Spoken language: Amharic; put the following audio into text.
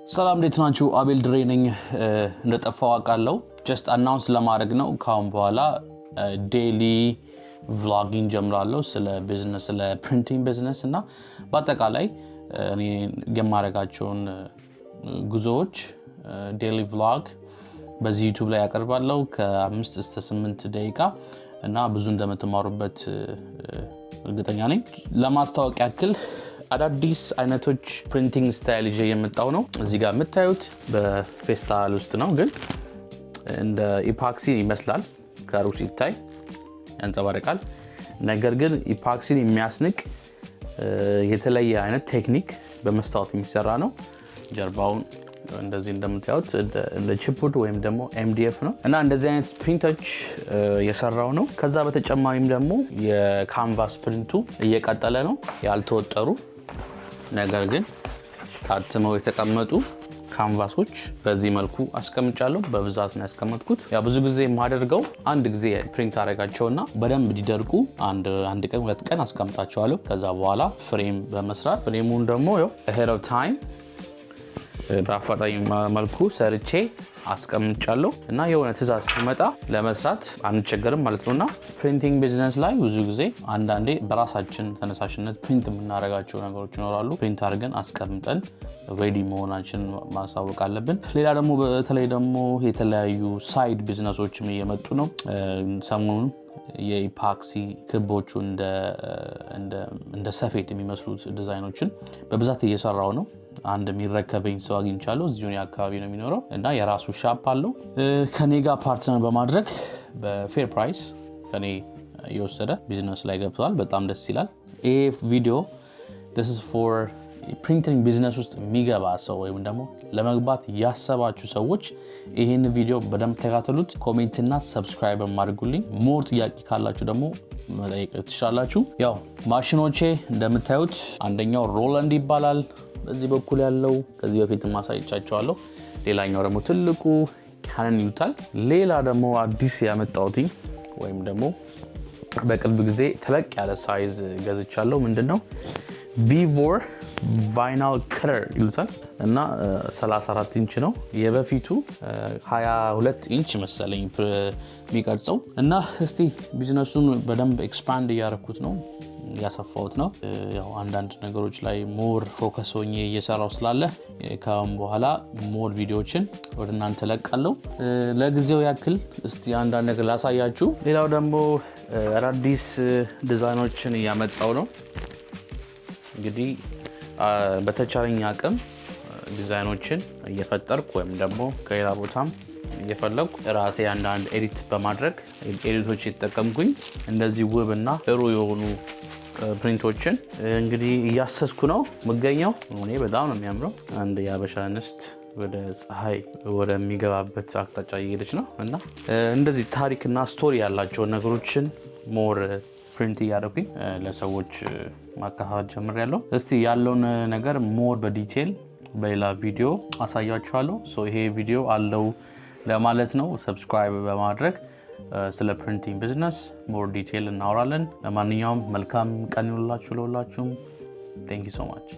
ሰላም እንዴት ናችሁ? አቤል ድሬ ነኝ። እንደጠፋው አውቃለሁ። ጀስት አናውንስ ለማድረግ ነው። ካሁን በኋላ ዴይሊ ቭሎጊንግ ጀምራለሁ ስለ ቢዝነስ፣ ስለ ፕሪንቲንግ ቢዝነስ እና በአጠቃላይ እኔ የማደርጋቸውን ጉዞዎች ዴይሊ ቭሎግ በዚህ ዩቲዩብ ላይ ያቀርባለሁ ከ5 እስከ 8 ደቂቃ እና ብዙ እንደምትማሩበት እርግጠኛ ነኝ። ለማስተዋወቅ ያክል አዳዲስ አይነቶች ፕሪንቲንግ ስታይል ይዤ የመጣው ነው። እዚህ ጋር የምታዩት በፌስታል ውስጥ ነው፣ ግን እንደ ኢፓክሲ ይመስላል። ከሩቅ ሲታይ ያንጸባርቃል። ነገር ግን ኢፓክሲን የሚያስንቅ የተለየ አይነት ቴክኒክ በመስታወት የሚሰራ ነው። ጀርባውን እንደዚህ እንደምታዩት እንደ ቺፕውድ ወይም ደግሞ ኤምዲኤፍ ነው እና እንደዚህ አይነት ፕሪንቶች የሰራው ነው። ከዛ በተጨማሪም ደግሞ የካንቫስ ፕሪንቱ እየቀጠለ ነው። ያልተወጠሩ ነገር ግን ታትመው የተቀመጡ ካንቫሶች በዚህ መልኩ አስቀምጫለሁ። በብዛት ነው ያስቀመጥኩት። ያ ብዙ ጊዜ የማደርገው አንድ ጊዜ ፕሪንት አደርጋቸውና በደንብ እንዲደርቁ አንድ ቀን 2 ቀን አስቀምጣቸዋለሁ። ከዛ በኋላ ፍሬም በመስራት ፍሬሙን ደግሞ ahead of time በአፋጣኝ መልኩ ሰርቼ አስቀምጫለሁ እና የሆነ ትዕዛዝ ሲመጣ ለመስራት አንቸገርም ማለት ነውና ፕሪንቲንግ ቢዝነስ ላይ ብዙ ጊዜ አንዳንዴ በራሳችን ተነሳሽነት ፕሪንት የምናደርጋቸው ነገሮች ይኖራሉ። ፕሪንት አድርገን አስቀምጠን ሬዲ መሆናችን ማሳወቅ አለብን። ሌላ ደግሞ በተለይ ደግሞ የተለያዩ ሳይድ ቢዝነሶችም እየመጡ ነው። ሰሞኑን የኢፓክሲ ክቦቹ እንደ ሰፌድ የሚመስሉት ዲዛይኖችን በብዛት እየሰራው ነው። አንድ የሚረከበኝ ሰው አግኝቻለሁ። እዚሁ አካባቢ ነው የሚኖረው እና የራሱ ሻፕ አለው። ከኔ ጋር ፓርትነር በማድረግ በፌር ፕራይስ ከኔ እየወሰደ ቢዝነስ ላይ ገብቷል። በጣም ደስ ይላል። ይሄ ቪዲዮ this is for ፕሪንቲንግ ቢዝነስ ውስጥ የሚገባ ሰው ወይም ደግሞ ለመግባት ያሰባችሁ ሰዎች ይሄን ቪዲዮ በደንብ ተከታተሉት። ኮሜንት እና ሰብስክራይብ አድርጉልኝ። ሞር ጥያቄ ካላችሁ ደግሞ መጠየቅ ትችላላችሁ። ያው ማሽኖቼ እንደምታዩት አንደኛው ሮላንድ ይባላል። በዚህ በኩል ያለው ከዚህ በፊት ማሳየቻችኋለሁ። ሌላኛው ደግሞ ትልቁ ካነን ይሉታል። ሌላ ደግሞ አዲስ ያመጣሁት ወይም ደግሞ በቅርብ ጊዜ ተለቅ ያለ ሳይዝ ገዝቻለሁ። ምንድነው ቪቮር ቫይናል ከለር ይሉታል እና 34 ኢንች ነው። የበፊቱ 22 ኢንች መሰለኝ የሚቀርጸው እና እስቲ ቢዝነሱን በደንብ ኤክስፓንድ እያደረኩት ነው፣ ያሰፋሁት ነው። ያው አንዳንድ ነገሮች ላይ ሞር ፎከስ ሆኜ እየሰራው ስላለ ካሁን በኋላ ሞር ቪዲዮዎችን ወደ እናንተ ለቃለሁ። ለጊዜው ያክል እስቲ አንዳንድ ነገር ላሳያችሁ። ሌላው ደግሞ አዳዲስ ዲዛይኖችን እያመጣው ነው። እንግዲህ በተቻለኝ አቅም ዲዛይኖችን እየፈጠርኩ ወይም ደግሞ ከሌላ ቦታም እየፈለኩ ራሴ አንዳንድ ኤዲት በማድረግ ኤዲቶች የተጠቀምኩኝ እንደዚህ ውብና ጥሩ የሆኑ ፕሪንቶችን እንግዲህ እያሰስኩ ነው የምገኘው። እኔ በጣም ነው የሚያምረው። አንድ የአበሻ እንስት ወደ ፀሐይ ወደሚገባበት አቅጣጫ እየሄደች ነው እና እንደዚህ ታሪክና ስቶሪ ያላቸው ነገሮችን ሞር ፕሪንት እያደረኩኝ ለሰዎች ማካፈል ጀምሬያለሁ። እስቲ ያለውን ነገር ሞር በዲቴል በሌላ ቪዲዮ አሳያችኋለሁ። ይሄ ቪዲዮ አለው ለማለት ነው። ሰብስክራይብ በማድረግ ስለ ፕሪንቲንግ ቢዝነስ ሞር ዲቴል እናወራለን። ለማንኛውም መልካም ቀን ይሁንላችሁ ለሁላችሁም። Thank you so much.